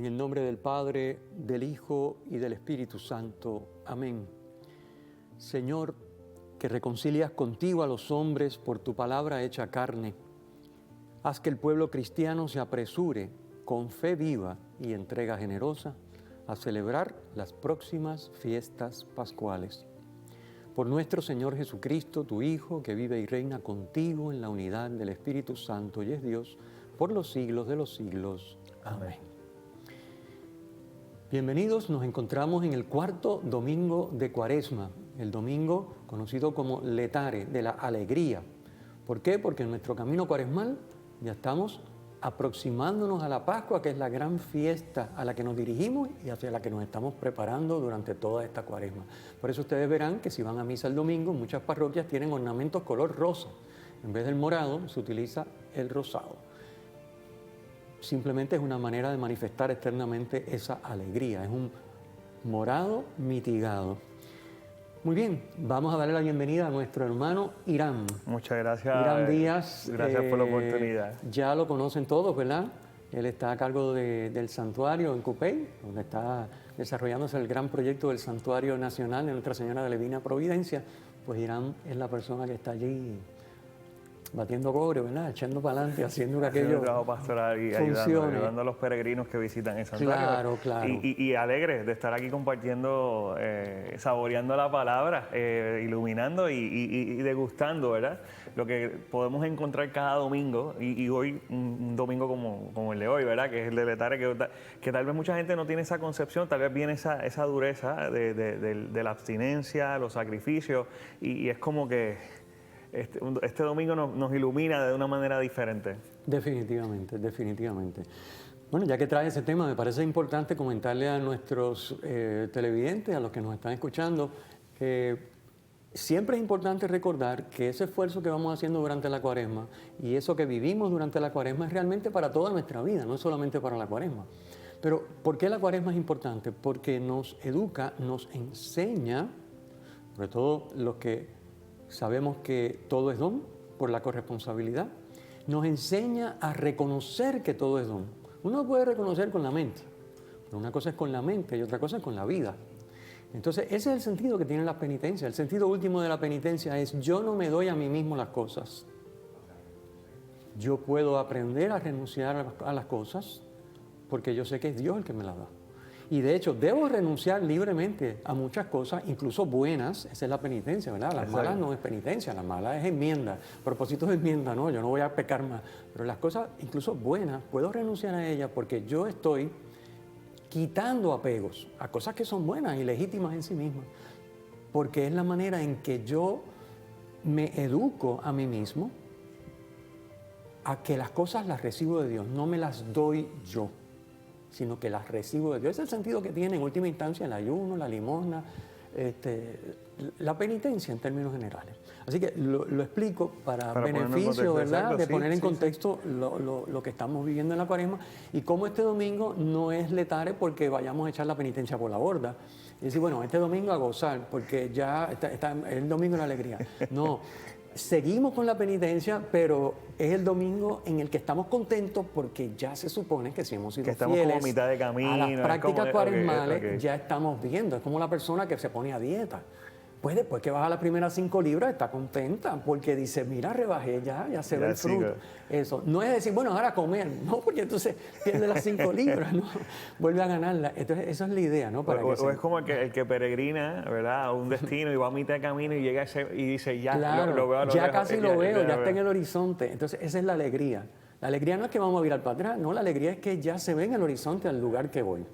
En el nombre del Padre, del Hijo y del Espíritu Santo. Amén. Señor, que reconcilias contigo a los hombres por tu palabra hecha carne, haz que el pueblo cristiano se apresure con fe viva y entrega generosa a celebrar las próximas fiestas pascuales. Por nuestro Señor Jesucristo, tu Hijo, que vive y reina contigo en la unidad del Espíritu Santo y es Dios, por los siglos de los siglos. Amén. Bienvenidos, nos encontramos en el cuarto domingo de Cuaresma, el domingo conocido como Letare, de la alegría. ¿Por qué? Porque en nuestro camino cuaresmal ya estamos aproximándonos a la Pascua, que es la gran fiesta a la que nos dirigimos y hacia la que nos estamos preparando durante toda esta Cuaresma. Por eso ustedes verán que si van a misa el domingo, muchas parroquias tienen ornamentos color rosa. En vez del morado, se utiliza el rosado. Simplemente es una manera de manifestar externamente esa alegría, es un morado mitigado. Muy bien, vamos a darle la bienvenida a nuestro hermano Irán. Muchas gracias. Irán Díaz. Gracias por la oportunidad. Ya lo conocen todos, ¿verdad? Él está a cargo del santuario en Cupey, donde está desarrollándose el gran proyecto del Santuario Nacional de Nuestra Señora de la Divina Providencia. Pues Irán es la persona que está allí batiendo cobre, ¿verdad? Echando para adelante, haciendo que aquello trabajo pastoral y ayudando a los peregrinos que visitan el santuario. Claro. Y alegre de estar aquí compartiendo, saboreando la palabra, iluminando y degustando, ¿verdad? Lo que podemos encontrar cada domingo y hoy, un domingo como el de hoy, ¿verdad? Que es el de Letare, que tal vez mucha gente no tiene esa concepción, tal vez viene esa dureza de la abstinencia, los sacrificios, y es como que este domingo nos ilumina de una manera diferente. Definitivamente. Bueno, ya que trae ese tema, me parece importante comentarle a nuestros televidentes, a los que nos están escuchando, siempre es importante recordar que ese esfuerzo que vamos haciendo durante la Cuaresma y eso que vivimos durante la Cuaresma es realmente para toda nuestra vida, no es solamente para la Cuaresma. Pero, ¿por qué la Cuaresma es importante? Porque nos educa, nos enseña, sobre todo los que sabemos que todo es don por la corresponsabilidad, nos enseña a reconocer que todo es don. Uno puede reconocer con la mente, pero una cosa es con la mente y otra cosa es con la vida. Entonces, ese es el sentido que tiene la penitencia. El sentido último de la penitencia es: yo no me doy a mí mismo las cosas. Yo puedo aprender a renunciar a las cosas porque yo sé que es Dios el que me las da. Y de hecho, debo renunciar libremente a muchas cosas, incluso buenas. Esa es la penitencia, ¿verdad? Las malas no es penitencia, las malas es enmienda. Propósito de enmienda, no, yo no voy a pecar más. Pero las cosas, incluso buenas, puedo renunciar a ellas porque yo estoy quitando apegos a cosas que son buenas y legítimas en sí mismas. Porque es la manera en que yo me educo a mí mismo a que las cosas las recibo de Dios, no me las doy yo, sino que las recibo de Dios. Ese es el sentido que tiene en última instancia el ayuno, la limosna, la penitencia en términos generales. Así que lo explico para beneficio, ¿verdad?, de poner en contexto lo que estamos viviendo en la Cuaresma y cómo este domingo no es Letare porque vayamos a echar la penitencia por la borda. Y decir, bueno, este domingo a gozar porque ya está el domingo de la alegría. No. Seguimos con la penitencia, pero es el domingo en el que estamos contentos porque ya se supone que si hemos sido estamos fieles como mitad de camino, a las prácticas cuaresmales, okay. Ya estamos viendo. Es como la persona que se pone a dieta. Pues después que baja las primeras 5 libras está contenta porque dice, mira, rebajé ya se ve el fruto. Eso. No es decir, bueno, ahora comer, no, porque entonces pierde las 5 libras, ¿no? Vuelve a ganarla. Entonces esa es la idea, ¿no? O es como el que peregrina, ¿verdad?, a un destino y va a mitad de camino y llega y dice, ya, claro, lo veo. Ya casi lo veo, ya está en el horizonte. Entonces esa es la alegría. La alegría no es que vamos a virar para atrás, no, la alegría es que ya se ve en el horizonte al lugar que voy.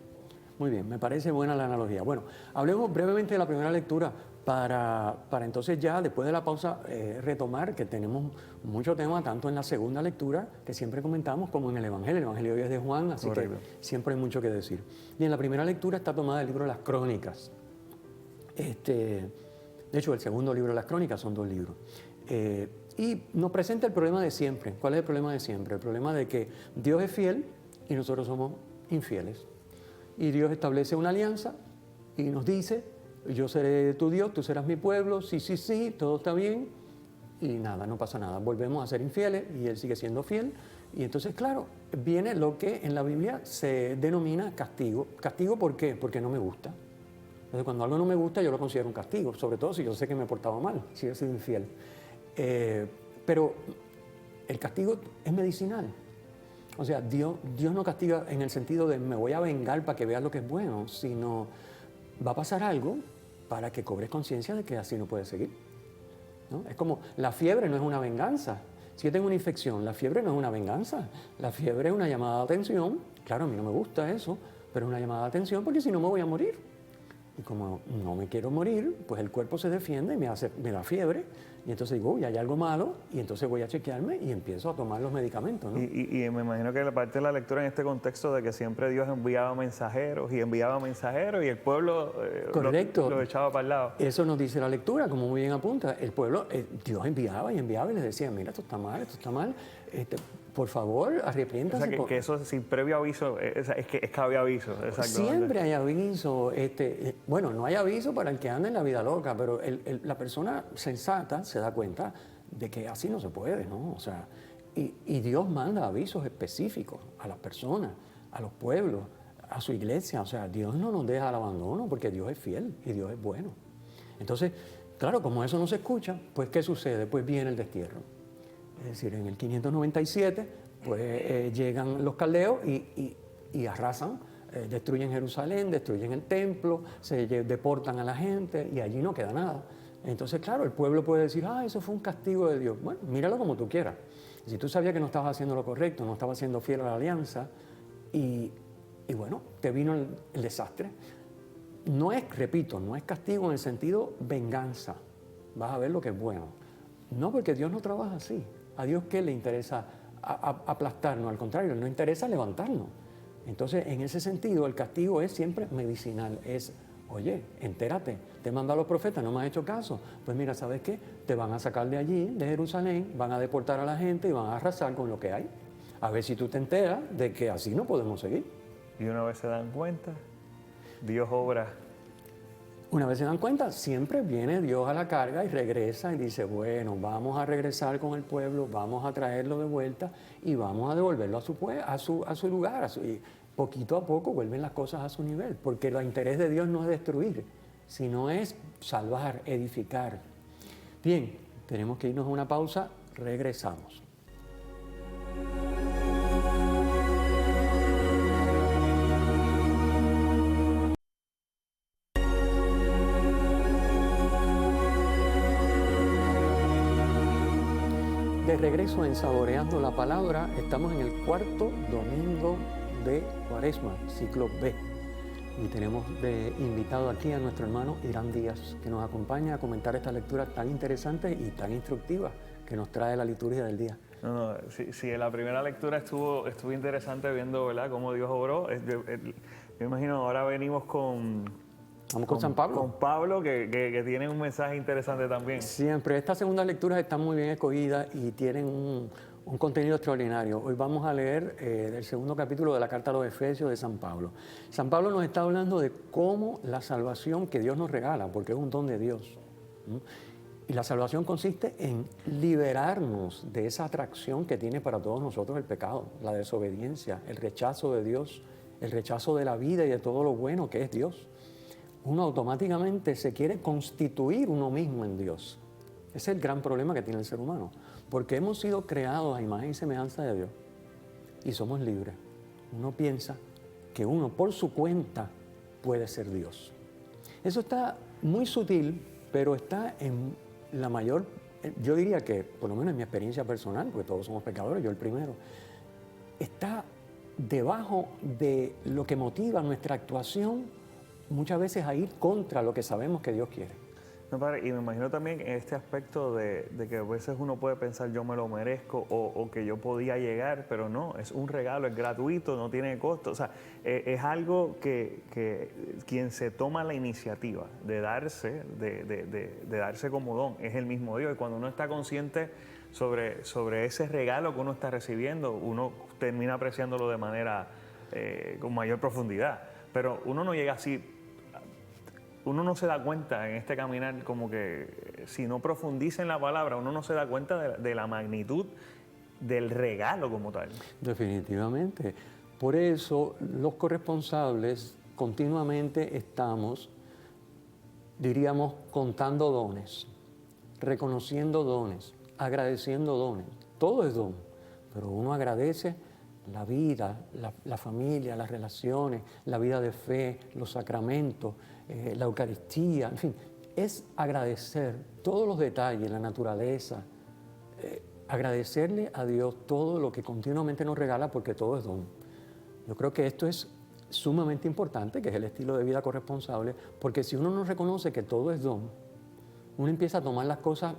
Muy bien, me parece buena la analogía. Bueno, hablemos brevemente de la primera lectura para entonces ya después de la pausa retomar que tenemos mucho tema tanto en la segunda lectura que siempre comentamos como en el Evangelio. El Evangelio hoy es de Juan, así Correcto. Que siempre hay mucho que decir. Y en la primera lectura está tomada del libro de las Crónicas. De hecho, el segundo libro de las Crónicas son 2 libros. Y nos presenta el problema de siempre. ¿Cuál es el problema de siempre? El problema de que Dios es fiel y nosotros somos infieles. Y Dios establece una alianza y nos dice, yo seré tu Dios, tú serás mi pueblo, sí, todo está bien. Y nada, no pasa nada. Volvemos a ser infieles y Él sigue siendo fiel Y entonces, claro, viene lo que en la Biblia se denomina castigo. ¿Castigo por qué? Porque no me gusta. Entonces, cuando algo no me gusta, yo lo considero un castigo, sobre todo si yo sé que me he portado mal, si he sido infiel. Pero el castigo es medicinal. O sea, Dios no castiga en el sentido de me voy a vengar para que veas lo que es bueno, sino va a pasar algo para que cobres conciencia de que así no puedes seguir, ¿no? Es como la fiebre no es una venganza. Si yo tengo una infección, la fiebre no es una venganza. La fiebre es una llamada de atención. Claro, a mí no me gusta eso, pero es una llamada de atención porque si no me voy a morir. Y como no me quiero morir, pues el cuerpo se defiende y me da fiebre. Y entonces digo, uy, hay algo malo, y entonces voy a chequearme y empiezo a tomar los medicamentos, ¿no? Y me imagino que la parte de la lectura en este contexto de que siempre Dios enviaba mensajeros y el pueblo Correcto. Lo echaba para el lado. Eso nos dice la lectura, como muy bien apunta. El pueblo, Dios enviaba y les decía, mira, esto está mal, por favor, arrepiéntase. O sea, que eso sin previo aviso, es que había aviso. Exacto. Siempre hay aviso. Bueno, no hay aviso para el que anda en la vida loca, pero la persona sensata se da cuenta de que así no se puede, ¿no? O sea, y Dios manda avisos específicos a las personas, a los pueblos, a su iglesia. O sea, Dios no nos deja al abandono porque Dios es fiel y Dios es bueno. Entonces, claro, como eso no se escucha, pues ¿qué sucede? Pues viene el destierro. Es decir, en el 597, pues llegan los caldeos y arrasan, destruyen Jerusalén, destruyen el templo, se deportan a la gente y allí no queda nada. Entonces, claro, el pueblo puede decir, eso fue un castigo de Dios. Bueno, míralo como tú quieras. Si tú sabías que no estabas haciendo lo correcto, no estabas siendo fiel a la alianza y bueno, te vino el desastre. No es, repito, no es castigo en el sentido venganza. Vas a ver lo que es bueno. No, porque Dios no trabaja así. A Dios, ¿qué le interesa aplastarnos? Al contrario, no interesa levantarnos. Entonces, en ese sentido, el castigo es siempre medicinal. Es, oye, entérate, te he mandado a los profetas, no me has hecho caso. Pues mira, ¿sabes qué? Te van a sacar de allí, de Jerusalén, van a deportar a la gente y van a arrasar con lo que hay. A ver si tú te enteras de que así no podemos seguir. Y una vez se dan cuenta, Dios obra. Una vez se dan cuenta, siempre viene Dios a la carga y regresa y dice, bueno, vamos a regresar con el pueblo, vamos a traerlo de vuelta y vamos a devolverlo a su lugar. Y poquito a poco vuelven las cosas a su nivel, porque el interés de Dios no es destruir, sino es salvar, edificar. Bien, tenemos que irnos a una pausa, regresamos. De regreso en Saboreando la Palabra, estamos en el cuarto domingo de Cuaresma, ciclo B. Y tenemos de invitado aquí a nuestro hermano Irán Díaz, que nos acompaña a comentar esta lectura tan interesante y tan instructiva que nos trae la liturgia del día. No, sí, la primera lectura estuvo interesante viendo, ¿verdad?, cómo Dios obró. Yo imagino, ahora venimos Vamos con San Pablo. Con Pablo, que tiene un mensaje interesante también. Siempre. Estas segundas lecturas están muy bien escogidas y tienen un contenido extraordinario. Hoy vamos a leer el segundo capítulo de la Carta a los Efesios de San Pablo. San Pablo nos está hablando de cómo la salvación que Dios nos regala, porque es un don de Dios. Y la salvación consiste en liberarnos de esa atracción que tiene para todos nosotros el pecado, la desobediencia, el rechazo de Dios, el rechazo de la vida y de todo lo bueno que es Dios. Uno automáticamente se quiere constituir uno mismo en Dios. Ese es el gran problema que tiene el ser humano, porque hemos sido creados a imagen y semejanza de Dios y somos libres. Uno piensa que uno por su cuenta puede ser Dios. Eso está muy sutil, pero está en la mayor, yo diría que, por lo menos en mi experiencia personal, porque todos somos pecadores, yo el primero, está debajo de lo que motiva nuestra actuación muchas veces a ir contra lo que sabemos que Dios quiere. No, padre, y me imagino también en este aspecto de que a veces uno puede pensar yo me lo merezco o que yo podía llegar, pero no, es un regalo, es gratuito, no tiene costo. O sea, es algo que quien se toma la iniciativa de darse como don es el mismo Dios. Y cuando uno está consciente sobre ese regalo que uno está recibiendo, uno termina apreciándolo de manera con mayor profundidad. Pero uno no llega así. Uno no se da cuenta en este caminar, como que si no profundiza en la palabra, uno no se da cuenta de la magnitud del regalo como tal. Definitivamente. Por eso los corresponsables continuamente estamos, diríamos, contando dones, reconociendo dones, agradeciendo dones. Todo es don, pero uno agradece la vida, la familia, las relaciones, la vida de fe, los sacramentos, la Eucaristía, en fin, es agradecer todos los detalles, la naturaleza, agradecerle a Dios todo lo que continuamente nos regala porque todo es don. Yo creo que esto es sumamente importante, que es el estilo de vida corresponsable, porque si uno no reconoce que todo es don, uno empieza a tomar las cosas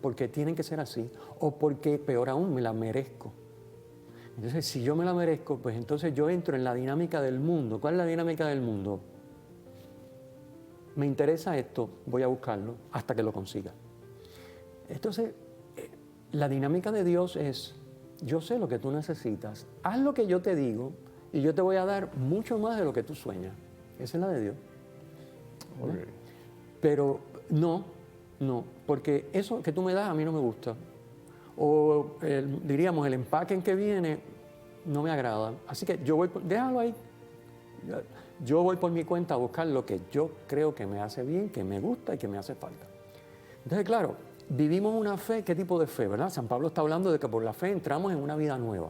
porque tienen que ser así o porque, peor aún, me la merezco. Entonces, si yo me la merezco, pues entonces yo entro en la dinámica del mundo. ¿Cuál es la dinámica del mundo? Me interesa esto, voy a buscarlo hasta que lo consiga. Entonces, la dinámica de Dios es, yo sé lo que tú necesitas, haz lo que yo te digo y yo te voy a dar mucho más de lo que tú sueñas. Esa es la de Dios. Okay. Pero no, porque eso que tú me das a mí no me gusta. O diríamos, el empaque en que viene no me agrada. Así que yo voy, déjalo ahí. Yo voy por mi cuenta a buscar lo que yo creo que me hace bien, que me gusta y que me hace falta. Entonces, claro, vivimos una fe, ¿qué tipo de fe, verdad? San Pablo está hablando de que por la fe entramos en una vida nueva.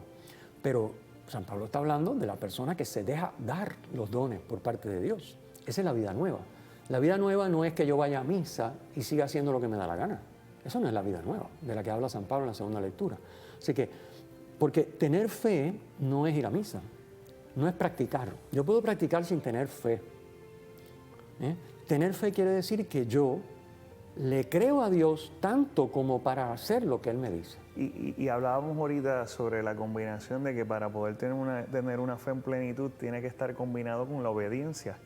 Pero San Pablo está hablando de la persona que se deja dar los dones por parte de Dios. Esa es la vida nueva. La vida nueva no es que yo vaya a misa y siga haciendo lo que me da la gana. Eso no es la vida nueva, de la que habla San Pablo en la segunda lectura. Así que, porque tener fe no es ir a misa, no es practicar. Yo puedo practicar sin tener fe. Tener fe quiere decir que yo le creo a Dios tanto como para hacer lo que Él me dice. Y hablábamos ahorita sobre la combinación de que para poder tener una fe en plenitud tiene que estar combinado con la obediencia.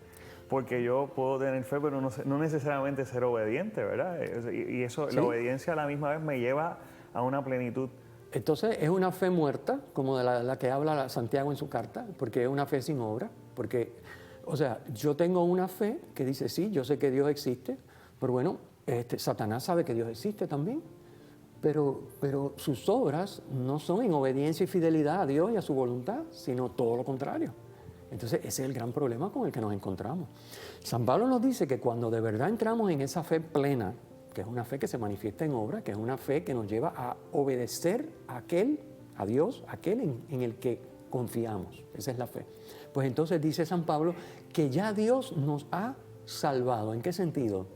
Porque yo puedo tener fe, pero no necesariamente ser obediente, ¿verdad? Y eso, ¿sí? La obediencia a la misma vez me lleva a una plenitud. Entonces es una fe muerta, como de la que habla Santiago en su carta, porque es una fe sin obra. Porque, o sea, yo tengo una fe que dice, sí, yo sé que Dios existe, pero bueno, Satanás sabe que Dios existe también. Pero sus obras no son en obediencia y fidelidad a Dios y a su voluntad, sino todo lo contrario. Entonces ese es el gran problema con el que nos encontramos. San Pablo nos dice que cuando de verdad entramos en esa fe plena, que es una fe que se manifiesta en obra, que es una fe que nos lleva a obedecer a Dios, aquel en el que confiamos. Esa es la fe. Pues entonces dice San Pablo que ya Dios nos ha salvado. ¿En qué sentido?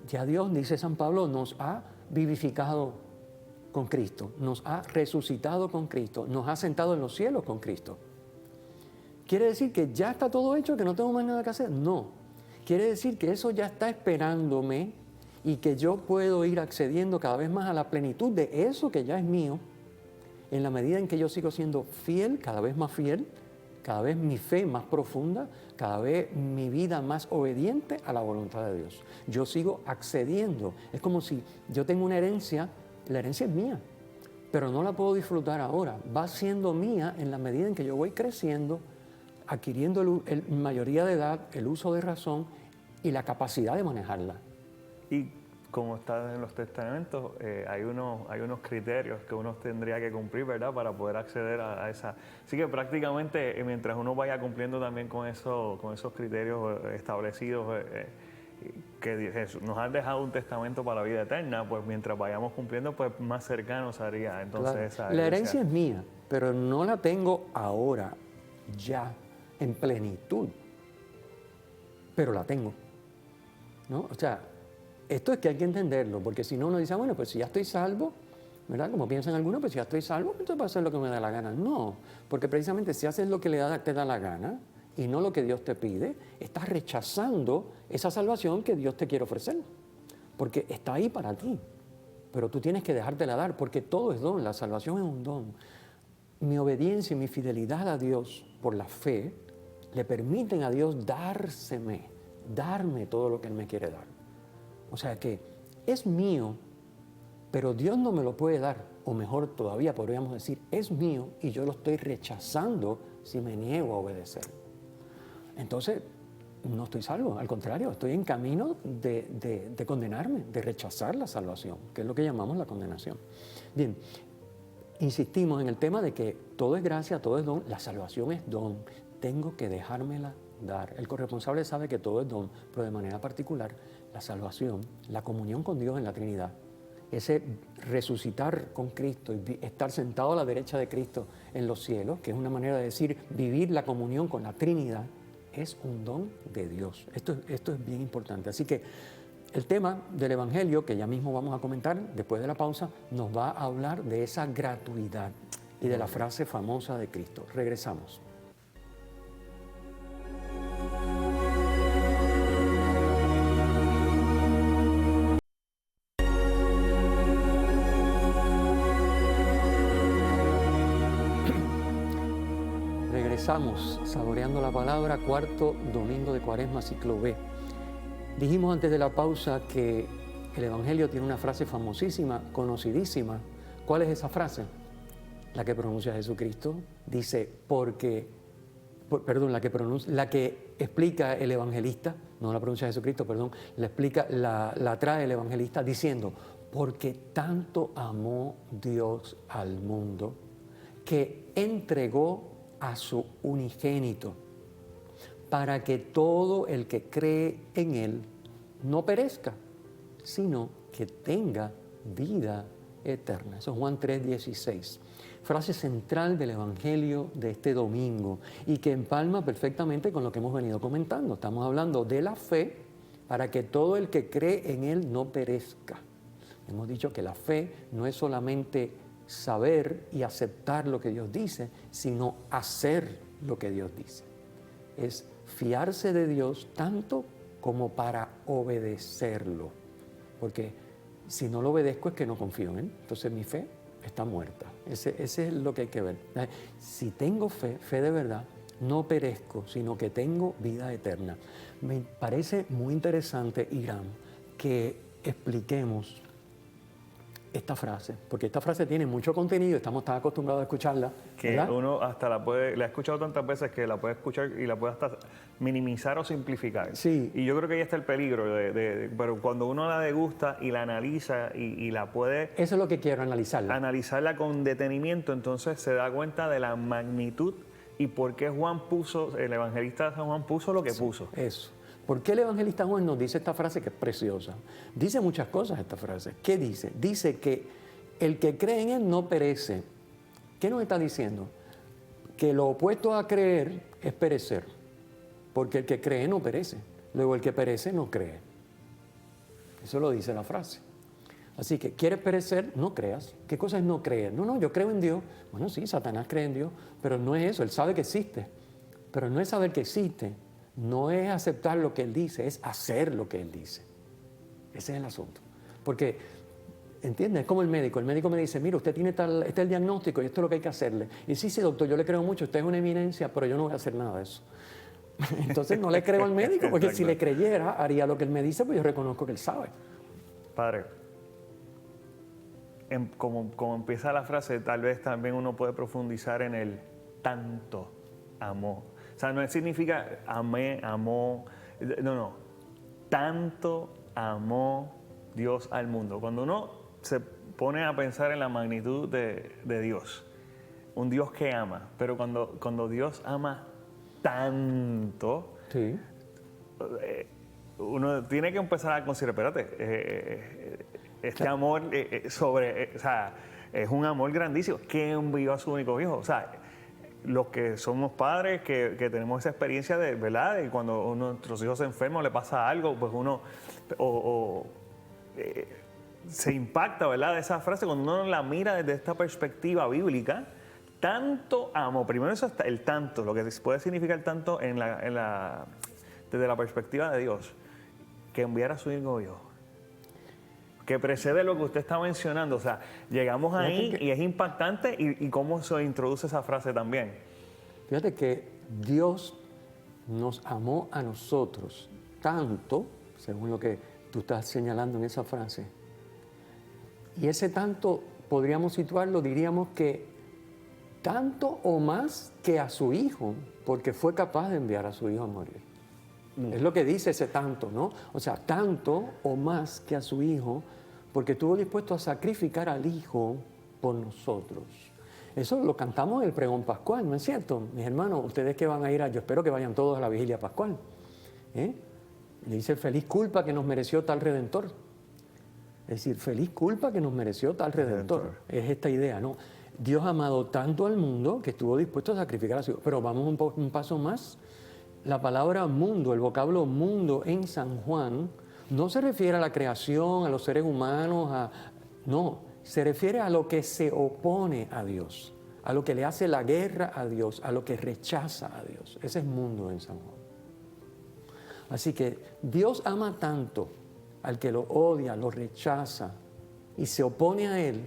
Ya Dios, dice San Pablo, nos ha vivificado con Cristo, nos ha resucitado con Cristo, nos ha sentado en los cielos con Cristo. ¿Quiere decir que ya está todo hecho, que no tengo más nada que hacer? No. Quiere decir que eso ya está esperándome y que yo puedo ir accediendo cada vez más a la plenitud de eso que ya es mío, en la medida en que yo sigo siendo fiel, cada vez más fiel, cada vez mi fe más profunda, cada vez mi vida más obediente a la voluntad de Dios. Yo sigo accediendo. Es como si yo tengo una herencia, la herencia es mía, pero no la puedo disfrutar ahora. Va siendo mía en la medida en que yo voy creciendo, adquiriendo mayoría de edad, el uso de razón y la capacidad de manejarla. Y como está en los testamentos, hay unos criterios que uno tendría que cumplir, ¿verdad?, para poder acceder a esa. Así que prácticamente mientras uno vaya cumpliendo también con esos criterios establecidos, que Jesús nos ha dejado un testamento para la vida eterna, pues mientras vayamos cumpliendo, pues más cercano sería entonces claro. Esa la herencia es mía, pero no la tengo ahora, ya, en plenitud, pero la tengo, ¿no? O sea, esto es que hay que entenderlo, porque si no uno dice, bueno, pues si ya estoy salvo, ¿verdad? Como piensan algunos, pues si ya estoy salvo, entonces puedo hacer lo que me da la gana. No, porque precisamente si haces lo que te da la gana y no lo que Dios te pide, estás rechazando esa salvación que Dios te quiere ofrecer, porque está ahí para ti, pero tú tienes que dejártela dar, porque todo es don, la salvación es un don. Mi obediencia y mi fidelidad a Dios por la fe le permiten a Dios darme todo lo que Él me quiere dar. O sea que es mío, pero Dios no me lo puede dar, o mejor todavía podríamos decir, es mío y yo lo estoy rechazando si me niego a obedecer. Entonces, no estoy salvo, al contrario, estoy en camino de condenarme, de rechazar la salvación, que es lo que llamamos la condenación. Bien, insistimos en el tema de que todo es gracia, todo es don, la salvación es don. Tengo que dejármela dar. El corresponsable sabe que todo es don, pero de manera particular, la salvación, la comunión con Dios en la Trinidad, ese resucitar con Cristo y estar sentado a la derecha de Cristo en los cielos, que es una manera de decir vivir la comunión con la Trinidad, es un don de Dios. Esto es bien importante. Así que el tema del Evangelio, que ya mismo vamos a comentar después de la pausa, nos va a hablar de esa gratuidad y de la frase famosa de Cristo. Regresamos. Regresamos, saboreando la palabra, cuarto domingo de Cuaresma, ciclo B. Dijimos antes de la pausa que el Evangelio tiene una frase famosísima, conocidísima. ¿Cuál es esa frase? La que pronuncia Jesucristo. Dice, la que explica el evangelista, no la pronuncia Jesucristo, perdón, la trae el evangelista diciendo, porque tanto amó Dios al mundo que entregó a su unigénito, para que todo el que cree en Él no perezca, sino que tenga vida eterna. Eso es Juan 3:16. Frase central del Evangelio de este domingo y que empalma perfectamente con lo que hemos venido comentando. Estamos hablando de la fe para que todo el que cree en Él no perezca. Hemos dicho que la fe no es solamente saber y aceptar lo que Dios dice, sino hacer lo que Dios dice. Es fiarse de Dios tanto como para obedecerlo. Porque si no lo obedezco es que no confío en Él. Entonces mi fe está muerta. Ese es lo que hay que ver. Si tengo fe de verdad, no perezco, sino que tengo vida eterna. Me parece muy interesante, Irán, que expliquemos esta frase, porque esta frase tiene mucho contenido, estamos tan acostumbrados a escucharla, que ¿verdad? Uno hasta la ha escuchado tantas veces que la puede escuchar y la puede hasta minimizar o simplificar. Sí. Y yo creo que ahí está el peligro, pero cuando uno la degusta y la analiza y la puede... Eso es lo que quiero, analizarla. Analizarla con detenimiento, entonces se da cuenta de la magnitud y por qué el evangelista San Juan puso lo que puso. Eso. ¿Por qué el evangelista Juan nos dice esta frase que es preciosa? Dice muchas cosas esta frase. ¿Qué dice? Dice que el que cree en Él no perece. ¿Qué nos está diciendo? Que lo opuesto a creer es perecer. Porque el que cree no perece. Luego el que perece no cree. Eso lo dice la frase. Así que, ¿quieres perecer? No creas. ¿Qué cosa es no creer? No, yo creo en Dios. Bueno, sí, Satanás cree en Dios, pero no es eso. Él sabe que existe. Pero no es saber que existe. No es aceptar lo que Él dice, es hacer lo que Él dice. Ese es el asunto. Porque, ¿entiendes? Es como el médico. El médico me dice, mira, usted tiene este es el diagnóstico y esto es lo que hay que hacerle. Y sí, doctor, yo le creo mucho, usted es una eminencia, pero yo no voy a hacer nada de eso. Entonces no le creo al médico, porque si le creyera, haría lo que Él me dice, pues yo reconozco que Él sabe. Padre, como empieza la frase, tal vez también uno puede profundizar en el tanto amó. O sea, no significa amé, amó, no. Tanto amó Dios al mundo. Cuando uno se pone a pensar en la magnitud de Dios, un Dios que ama, pero cuando Dios ama tanto, sí, uno tiene que empezar a considerar, espérate, este amor o sea, es un amor grandísimo. ¿Quién envió a su único hijo? O sea, los que somos padres, que tenemos esa experiencia de, ¿verdad? De cuando nuestros hijos se enferman o le pasa algo, pues uno se impacta, ¿verdad? De esa frase cuando uno la mira desde esta perspectiva bíblica. Tanto amo, primero eso está el tanto, lo que puede significar tanto desde la perspectiva de Dios, que enviara a su único hijo, que precede lo que usted está mencionando. O sea, llegamos ahí y es impactante y cómo se introduce esa frase también. Fíjate que Dios nos amó a nosotros tanto, según lo que tú estás señalando en esa frase, y ese tanto podríamos situarlo, diríamos que tanto o más que a su hijo, porque fue capaz de enviar a su hijo a morir. Es lo que dice ese tanto, ¿no? O sea, tanto o más que a su hijo, porque estuvo dispuesto a sacrificar al hijo por nosotros. Eso lo cantamos en el pregón pascual, ¿no es cierto? Mis hermanos, ustedes que van a ir yo espero que vayan todos a la vigilia pascual. Le dice, feliz culpa que nos mereció tal Redentor. Es decir, feliz culpa que nos mereció tal Redentor. Es esta idea, ¿no? Dios ha amado tanto al mundo que estuvo dispuesto a sacrificar a su hijo. Pero vamos un paso más. La palabra mundo, el vocablo mundo en San Juan, no se refiere a la creación, a los seres humanos, no, se refiere a lo que se opone a Dios, a lo que le hace la guerra a Dios, a lo que rechaza a Dios. Ese es mundo en San Juan. Así que Dios ama tanto al que lo odia, lo rechaza y se opone a Él,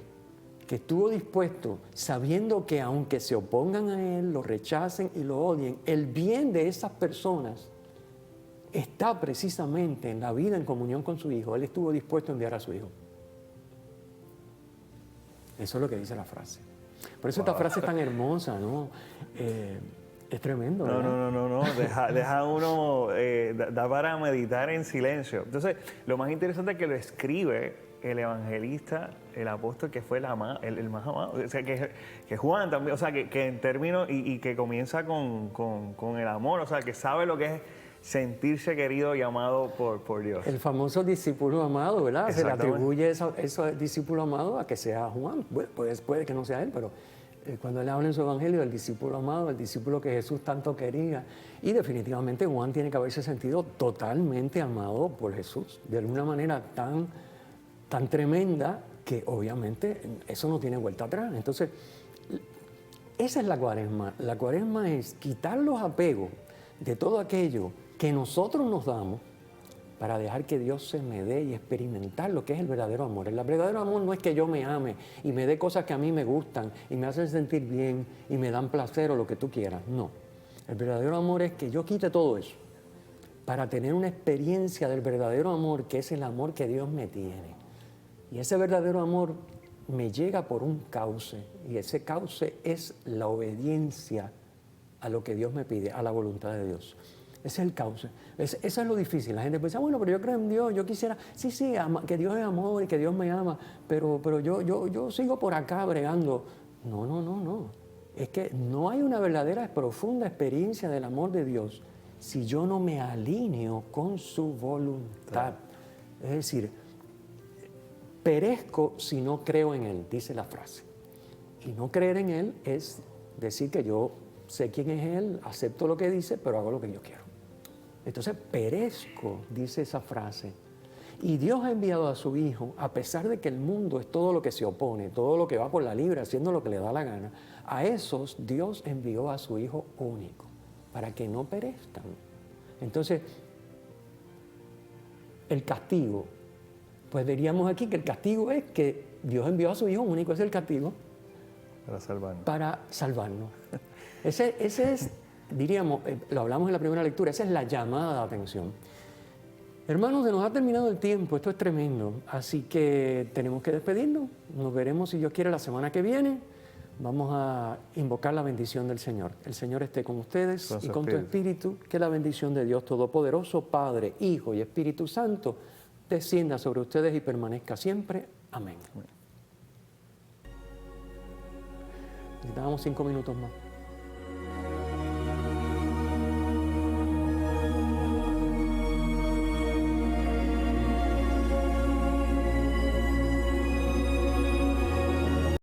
que estuvo dispuesto, sabiendo que aunque se opongan a Él, lo rechacen y lo odien, el bien de esas personas está precisamente en la vida en comunión con su Hijo. Él estuvo dispuesto a enviar a su Hijo. Eso es lo que dice la frase. Por eso esta frase es tan hermosa, ¿no? Es tremendo, ¿verdad? No. Deja uno, da para meditar en silencio. Entonces, lo más interesante es que lo escribe el evangelista, el apóstol que fue el más amado. O sea, que Juan también, o sea, que en términos, y que comienza con el amor, o sea, que sabe lo que es sentirse querido y amado por Dios. El famoso discípulo amado, ¿verdad? Se le atribuye eso al discípulo amado a que sea Juan. Puede que no sea él, pero cuando él habla en su evangelio del discípulo amado, el discípulo que Jesús tanto quería. Y definitivamente Juan tiene que haberse sentido totalmente amado por Jesús, de alguna manera tan tremenda que obviamente eso no tiene vuelta atrás. Entonces, esa es la cuaresma. La cuaresma es quitar los apegos de todo aquello que nosotros nos damos para dejar que Dios se me dé y experimentar lo que es el verdadero amor. El verdadero amor no es que yo me ame y me dé cosas que a mí me gustan y me hacen sentir bien y me dan placer o lo que tú quieras. No. El verdadero amor es que yo quite todo eso para tener una experiencia del verdadero amor, que es el amor que Dios me tiene. Y ese verdadero amor me llega por un cauce, y ese cauce es la obediencia a lo que Dios me pide, a la voluntad de Dios. Ese es el cauce. Eso es lo difícil. La gente piensa, bueno, pero yo creo en Dios, yo quisiera, sí, que Dios es amor y que Dios me ama, pero yo sigo por acá bregando. No. Es que no hay una verdadera, profunda experiencia del amor de Dios si yo no me alineo con su voluntad. Es decir, perezco si no creo en Él, dice la frase. Y no creer en Él es decir que yo sé quién es Él, acepto lo que dice, pero hago lo que yo quiero. Entonces, perezco, dice esa frase. Y Dios ha enviado a su Hijo, a pesar de que el mundo es todo lo que se opone, todo lo que va por la libre, haciendo lo que le da la gana, a esos Dios envió a su Hijo único, para que no perezcan. Entonces, el castigo, pues diríamos aquí que el castigo es que Dios envió a su Hijo único, ese es el castigo. Para salvarnos. Ese es, diríamos, lo hablamos en la primera lectura, esa es la llamada de atención. Hermanos, se nos ha terminado el tiempo, esto es tremendo, así que tenemos que despedirnos. Nos veremos, si Dios quiere, la semana que viene. Vamos a invocar la bendición del Señor. El Señor esté con ustedes y con tu espíritu. Que la bendición de Dios Todopoderoso, Padre, Hijo y Espíritu Santo, descienda sobre ustedes y permanezca siempre. Amén. Necesitamos 5 minutos más.